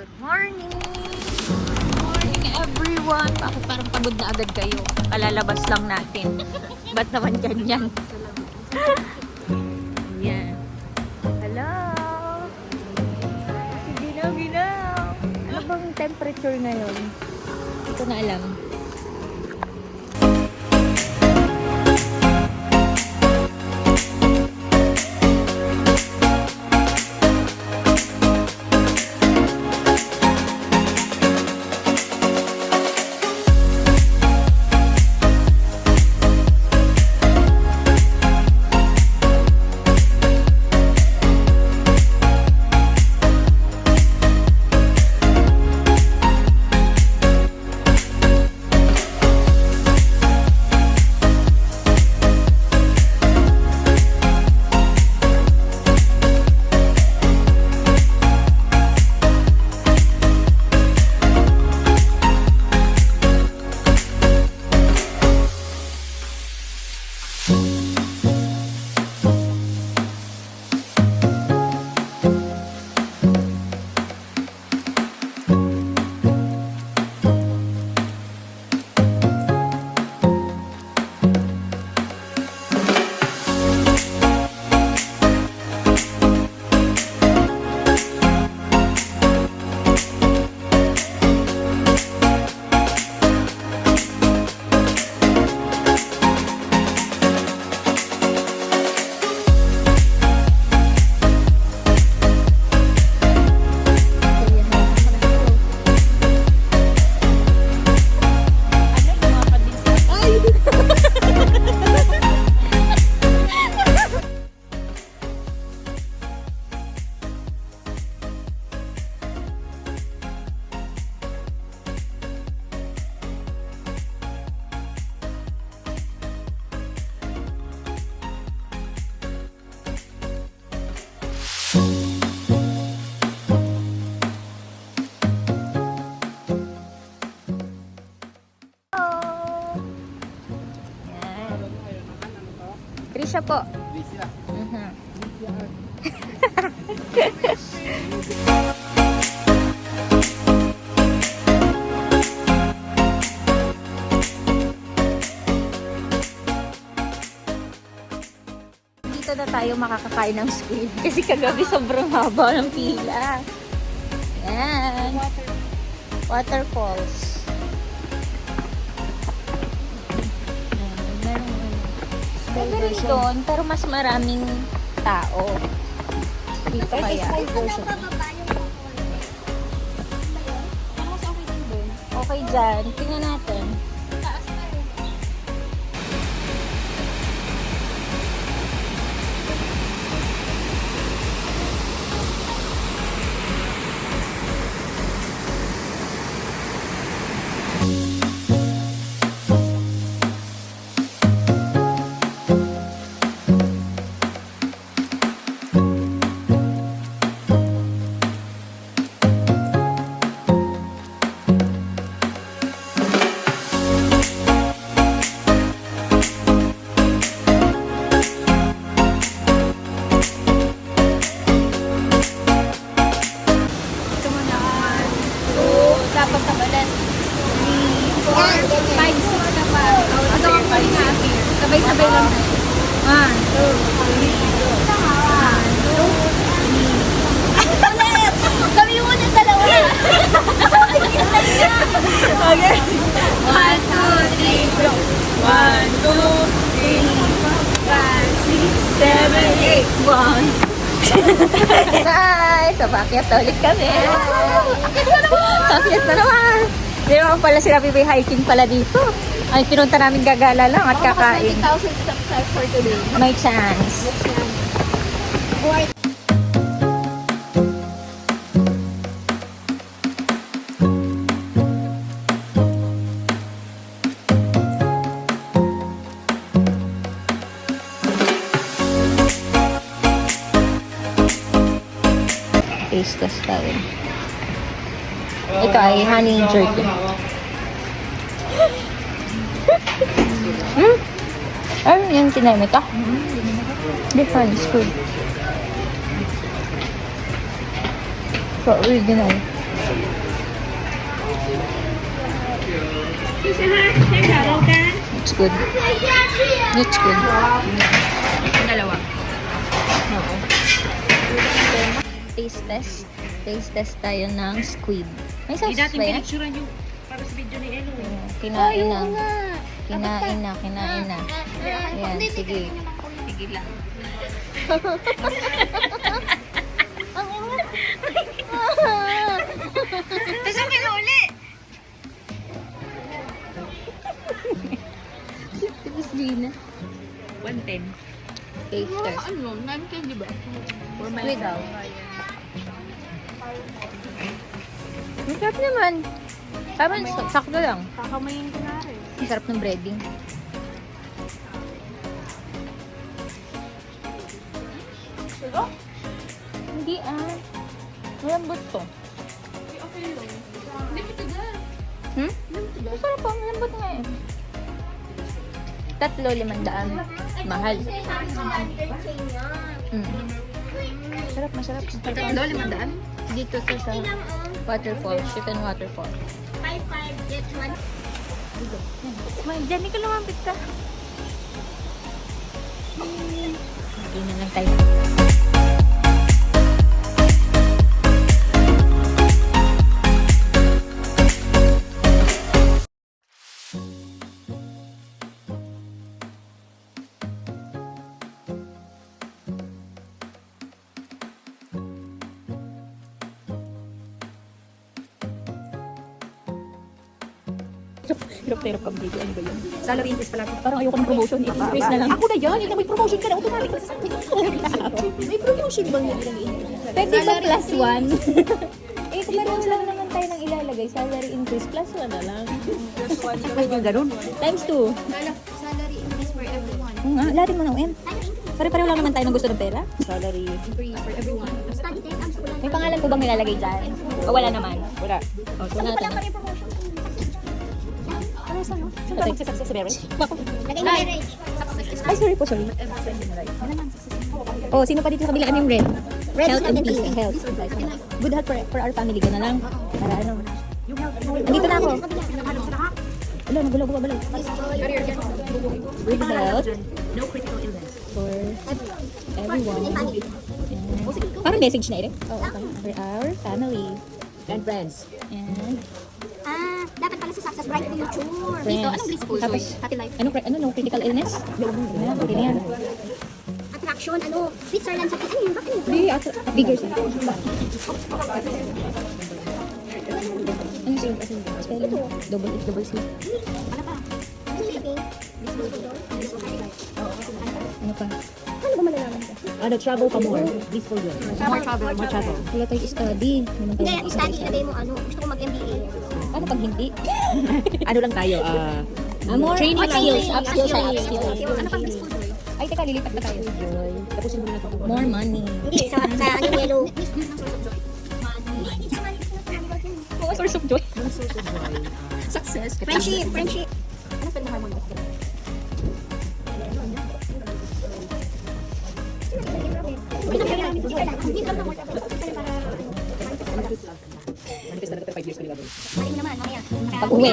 Good morning! Good morning everyone! Bakit parang pagod na agad kayo? Kalalabas lang natin. Ba't naman ganyan? Yan. Hello! Ginaw! Ano bang temperature ngayon? Hindi ko na alam. Trisha po. Dito na tayo makakakain ng squid kasi kagabi sobrang haba ng pila. Yan. Waterfalls. Pwede rin doon, pero mas maraming tao. Dito kaya. Okay dyan. Tingnan natin. Dapat kabalan. 3, 4, 5, 6 na pa. Ito ang pali natin. Sabay-sabay lang. 1, 2, 3. 1, 2, 3. Kami mo na dalawa. Okay. 1, 2, 3, go. 1, 2, 3, 4, 5, 6, 7, 8. 1. Guys, papakyat na ulit kami. Papakyat na naman. Hindi naman pala sila bibay hiking pala dito. Ay, pinunta namin gagala lang at kakain. 20,000 steps for today. May chance. Taste test tayo. Ito ay honey jerky. Ano yung tinay ka? Different food. So, original. It's good. It's good. Dalawa. Oo. Taste test. Taste test tayo ng squid. May sauce Hindi natin ba yan? pinicturean yung para sa video ni Elo. Kinain na. Kinain na, kinain na. Ayan, sige. Sige lang. Tapos ang kinuli. Tapos Gina. 110. Taste test. Ano? 910 di ba? For Squid. myself. Ang sarap naman. Tama, sakto lang. Kakamayin ko na rin. Ang sarap ng breading. Hindi ah. Malambot to. Hmm? Masarap po. Malambot nga eh. 3,500. Mahal. Masarap, masarap. Tatlo, 500? Dito to sa waterfall. Chicken waterfall. 5 get 1. May, dyan ka lumapit ka. Hindi na lang tayo. Hirap na hirap kang video. Ano ba yun? Salary increase pala. Parang ayoko ng promotion. Increase na lang. Ako na yan. Yung may promotion ka na. Automatic. May promotion bang yung Pwede ba plus 1? Eh, kung meron lang naman tayo ng ilalagay, salary increase, plus 1 na lang. Pwede yung ganun. Times 2. Salary increase for everyone. Oo nga, lahat mo na UM. Pare-pareho lang naman tayo ng gusto ng pera. Salary. Free for everyone. Study test ang school. May pangalan po bang nilalagay dyan? O wala naman? Wala. O, so natin. Yung promotion. Ano sa no? Okay. Success sa marriage? Lagay mo marriage. Ay, sorry po, sorry. Oh, sino pa dito sa kabila? Ano yung red? Health and peace and health. Good health for our family. Gana lang. Para ano. Andito na ako. Wala, nagulo ko ba balaw? Good health No critical illness. for everyone. Parang message na rin. Oh, okay. For our family. And friends. And Dapat pala sa success bright future. Dito, friends. anong bliss school? Tapos, Happy life. ano, no critical illness? Yan, okay na yan. Attraction, ano, Switzerland sa ano yun? Bakit yun? Hindi, bigger siya. Ano siya? Spelling? Double H, double C. Ano pa? Sleeping. Ano pa? Ano ba malalaman ko? Ano, travel pa more. Blissful girl. More travel. More travel. Wala tayo study. Naman Hindi, tayo study ilagay mo ano. Gusto ko mag-MBA. Ano pag hindi? Ano lang tayo? More Training upskills. lang. Upskills ay Upskills. upskills. Ano pang bliss school joy? Ay, teka, lilipat na tayo. Joy. Tapusin mo na ito. More money. Hindi, sa ano yellow. Oh, source of joy. Source of joy. Success. Friendship, friendship. Ano pwede harmony? Manifest na natin 5 years kanila doon. Mali naman, mamaya. Pag-uwi.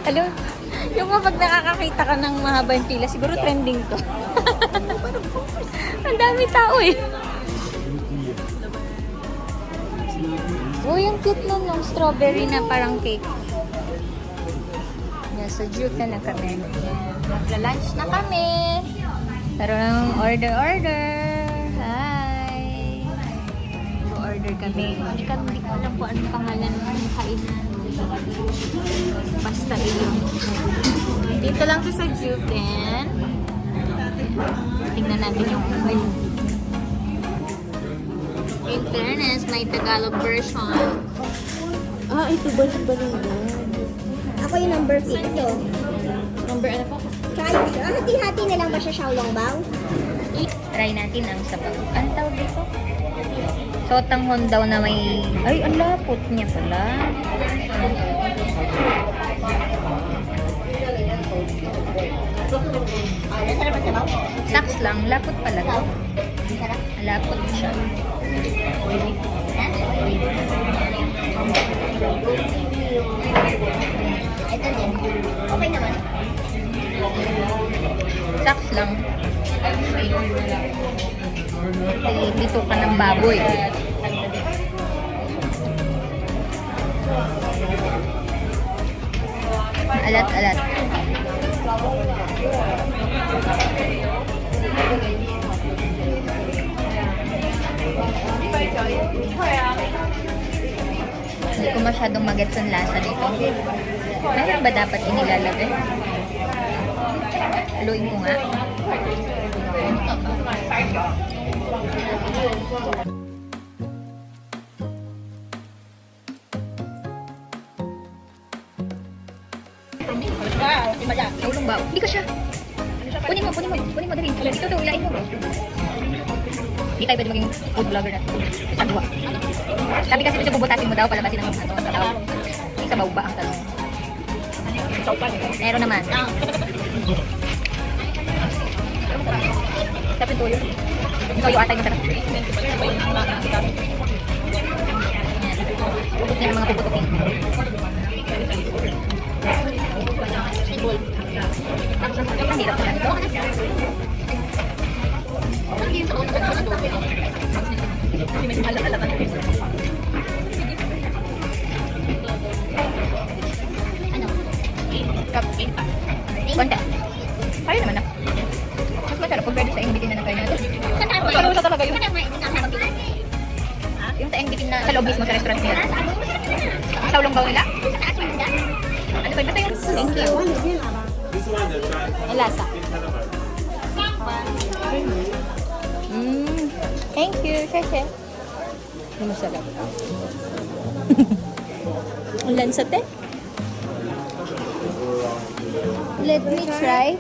Alam, yung mga pag nakakakita ka ng mahabang pila, siguro trending to. Ang dami tao eh. Oh, yung cute nun, yung strawberry na parang cake. Yeah, so juke na kami. Magla-lunch na kami. Pero order. Hi! Go-order kami. Hindi ko alam kung anong pangalan ng kainan. Basta iyon. Dito lang siya sa Juven. Tingnan natin yung menu. In fairness, may Tagalog version. Ah, ito ba yung balinggan? Ako yung number 8 ito. Number ano po? Kaya siya. Hati-hati na lang ba siya Xiaolongbao? Try natin ang sabaw. Ang tawag dito? Sotanghon daw na may... Ay, ang lapot niya pala. Saks lang, lapot pala to. Lapot siya. Ito din. Okay naman. Saks lang. Dito ka ng baboy. Alat-alat. Hindi ko masyadong magets ang lasa nito. Mayroon ba dapat inilalagay? Haluin ko nga. Naulong ba? Hindi ko siya. Kunin mo dali. Ito daw, ilain mo. Hindi tayo pwede maging food vlogger na. Sagwa. Sabi kasi ito bubutasin mo daw, palabasin ang ano. May sabaw ba ang tanong? Meron naman. Tapos tuyo. Ikaw yung atay masarap. Ubot niya ng mga puputukin. Ang hirap naman ito. Ano? Cupcake pa. Konti. Kaya naman na. Mas masarap pag pwede sa ingbitin na nakain natin. Saan tayo Parang sa talaga yun. Saan tayo kumain? Yung sa ingbitin na sa loob mismo sa restaurant nila. Sa ulong baw nila? Sa taas yung banda? Ano ba yun? Thank you. Ang lasa. Thank you, Sheshe. Ano masarap? Ang lansat eh. Let me try.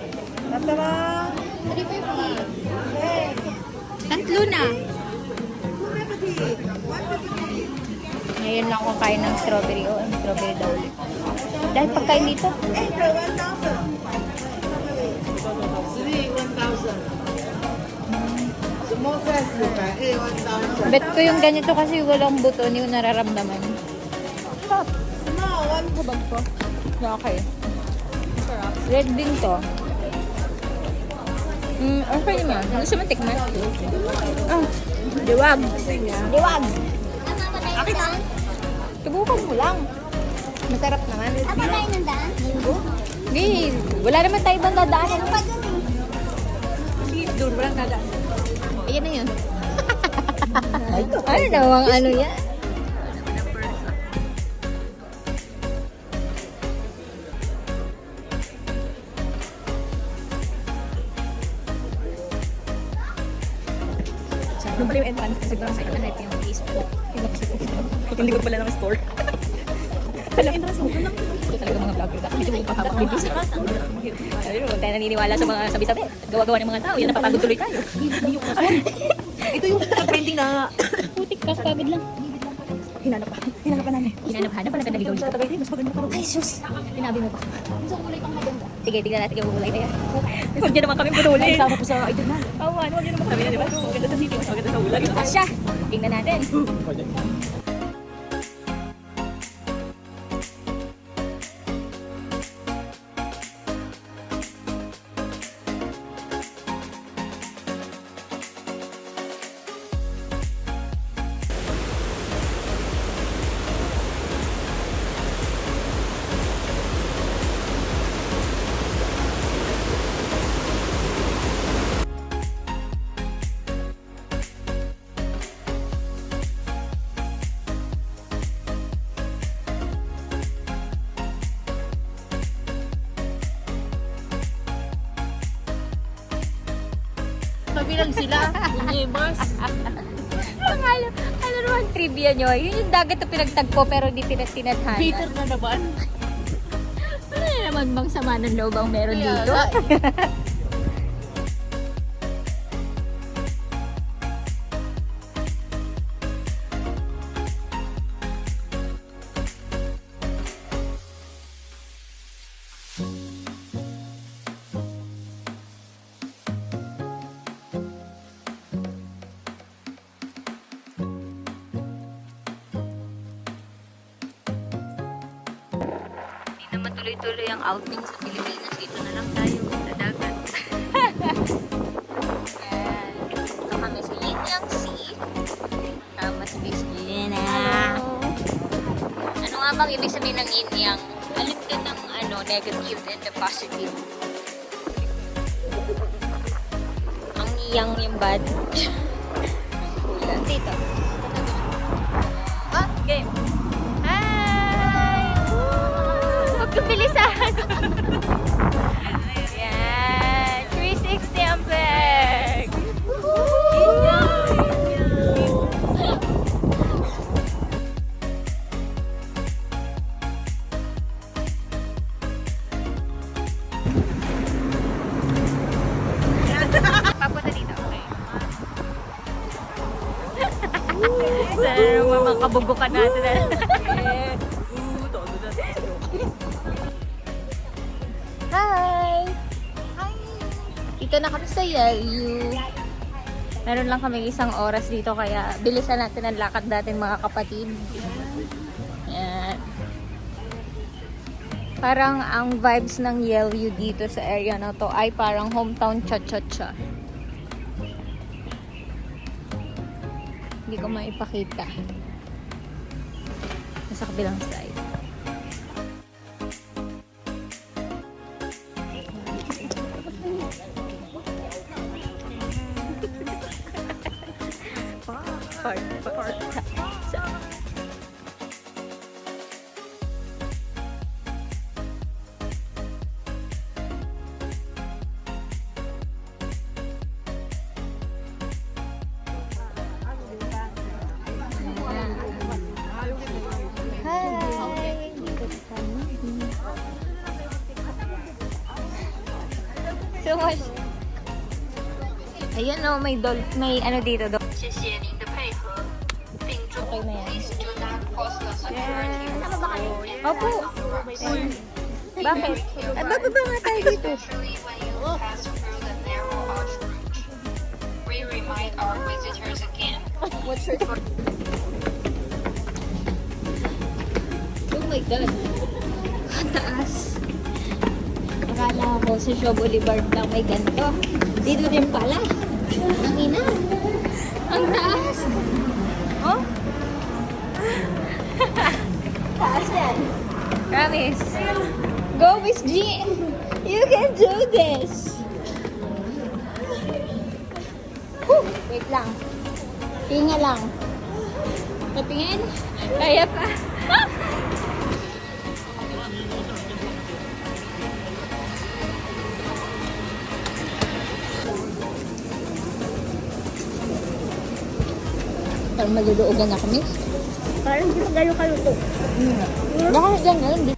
Tatlo na. Ngayon lang ako kain ng strawberry. Oh, ang strawberry daw ulit. Dahil pagkain dito. Bet ko yung ganito kasi walang buto, hindi ko nararamdaman. Stop. Hubag ko. Okay. Red bean to. Okay naman. Gusto mo tikman? Diwag. Diwag. Subukan mo lang. Masarap naman. Apa tayo ng daan? Hindi. Wala naman tayo ibang dadaanan. Ano pa dun eh? Doon, walang nadaan. Ayan na yun. Ano namang ano yan? Doon pala yung entrance kasi doon sa Hanap yung Facebook. yung likod pala ng store. Alam, entrance mo. Ito talaga mga vlogger. Medyo may pahapang video. Ayun, huwag tayo naniniwala sa mga sabi-sabi. Gawa-gawa ng mga tao. Yan, napapagod tuloy tayo. Ito yung trending na Putik ka, pagod lang. hinanap pa namin. Hinanap-hanap pala ka naligaw dito. Mas maganda pa rin. Ay, sus! Tinabi mo pa. Sige, tingnan natin yung kulay na yan. Huwag niyo naman kami putulin. Sama po sa idol na. Oo, ano, huwag niyo naman kami. Di ba? Maganda sa city, mas maganda sa ulan. Asya! Tingnan natin. Kabilang sila. Bunyebas. Ano naman trivia nyo? Yun yung dagat na pinagtagpo pero hindi tinadhana. Peter na naman. Ano na naman bang sama ng loob ang meron dito? Hindi na matuloy-tuloy ang outing sa Pilipinas. Dito na lang tayo sa dagat. Ayan. Ito kami sa Yin Yang Sea. Tama si Miss Gina. Ano nga bang ibig sabihin ng Yin Yang? Alin ka ng negative and the positive? Ang yang yung bad. Dito. Ah, game. Hi! Huwag kabilisan! Yan! 360 ang peg! Papunta dito, okay? Sana naman makabugukan natin. Hi! Hi! Dito na kami sa Yelyu. Meron lang kami isang oras dito kaya bilisan natin ang lakad natin mga kapatid. Yan. Parang ang vibes ng Yelyu dito sa area na to ay parang hometown cha-cha-cha. Hindi ko maipakita. Nasa kabilang side. Hi! So much. Ayan o, may ano dito. Okay na yan. Opo. Bakit? Bababa nga tayo dito. We remind our visitors again. What's your... Oh my God. Ang taas. Akala ko sa Shaw Boulevard lang may ganito. Dito din pala. Ang ina. Ang taas. Oh? Taas yan. Promise. Go, Miss G. You can do this. Whew. Wait lang. Tinga lang. Patingin. Kaya pa. Parang maluluogan na kami. Parang hindi pa gano'ng kaluto. Baka ganun.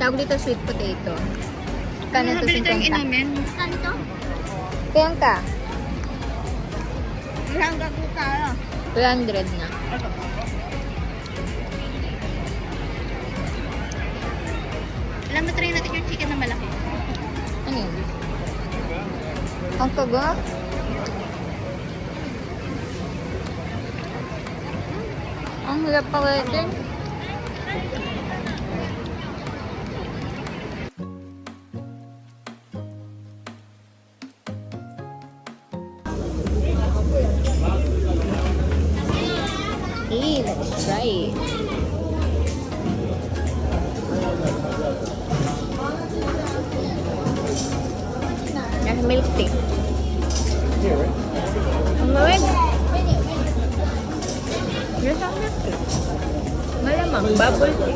Tawag dito sweet potato. Kano to 50? Kano to? Kaya ka? Hanggang po tayo. 200 na. Alam mo, try natin yung chicken na malaki. Ano yun? Ang kaga? Ang hirap pa din. Hey, let's try it. milk tea. Ang gawin. Yes, ang milk tea. Malamang, bubble tea.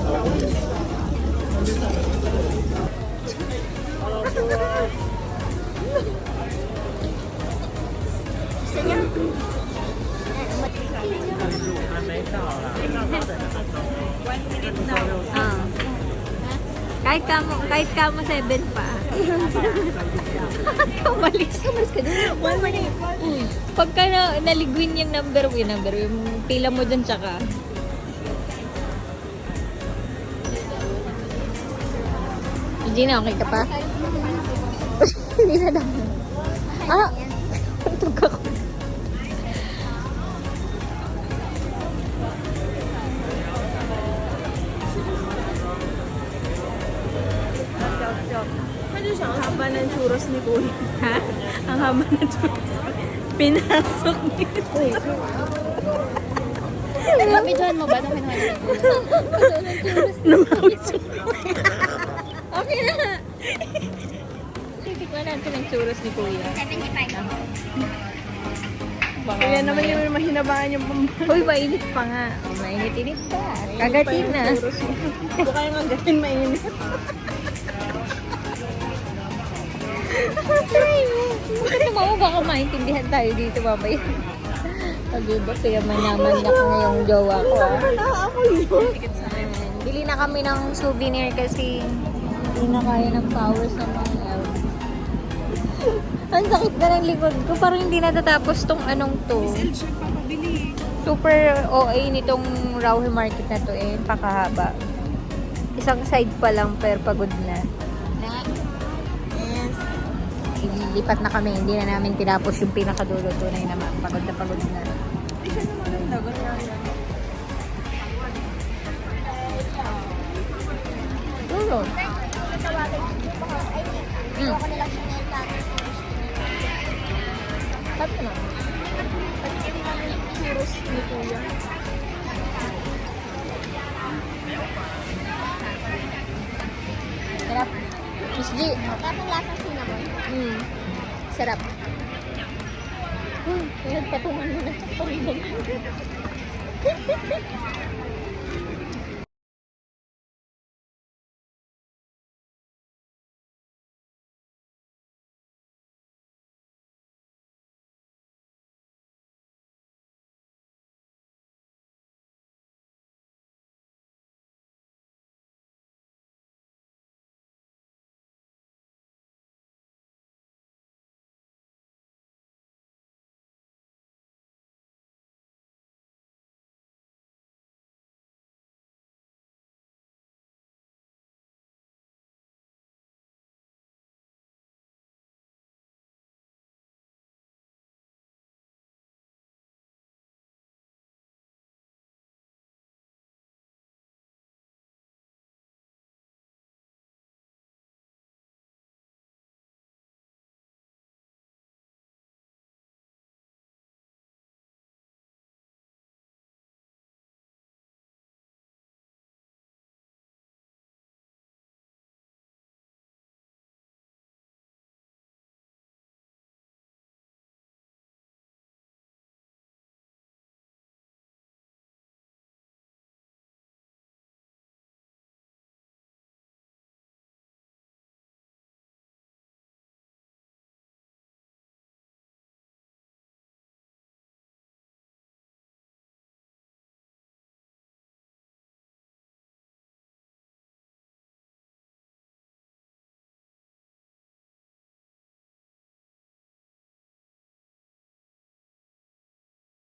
Gusto niya? Ah. Kahit ka mo 7 pa. Umalis ka doon. 1 minute. Pagka naligwin yung number, yung pila mo dun tsaka. Gina, okay ka pa? Hindi na daw. Ah! Tug ako. Ano siya? Ang haba ng churros ni Kuya. Ha? Ang haba ng churros. Pinasok ni Kuya. Nabidyohan mo ba? Nung Okay na. Titikman natin ang churros ni Kuya. 75. Kaya naman yung mahinabangan yung pambahan. Uy, mainit pa nga. Oh, mainit-init pa. Kagatin na. Huwag kaya nga gatin mainit. Bakit naman mo baka maintindihan tayo dito mamaya? Pag-ibot, kaya manamanyak na yung jowa ko. Wala ako yun. Ayan, bili na kami ng souvenir kasi hindi na kaya ng powers ng mga elf. Ang sakit na ng likod ko. Parang hindi natatapos tong anong to. Super OA nitong Rauhe Market na to eh. Pakahaba. Isang side pa lang pero pagod na. Yes. Ilipat na kami. Hindi na namin tinapos yung pinakadulo. Tunay naman. Pagod na pagod na. Hindi siya naman ang dagan yan. Dulo. Ako nilang Chanel tapos. Sabi na. Churros ni Kuya. Sarap. Miss G. Tapos lasang cinnamon. Sarap. Pinagpatungan mo na sa pangibag.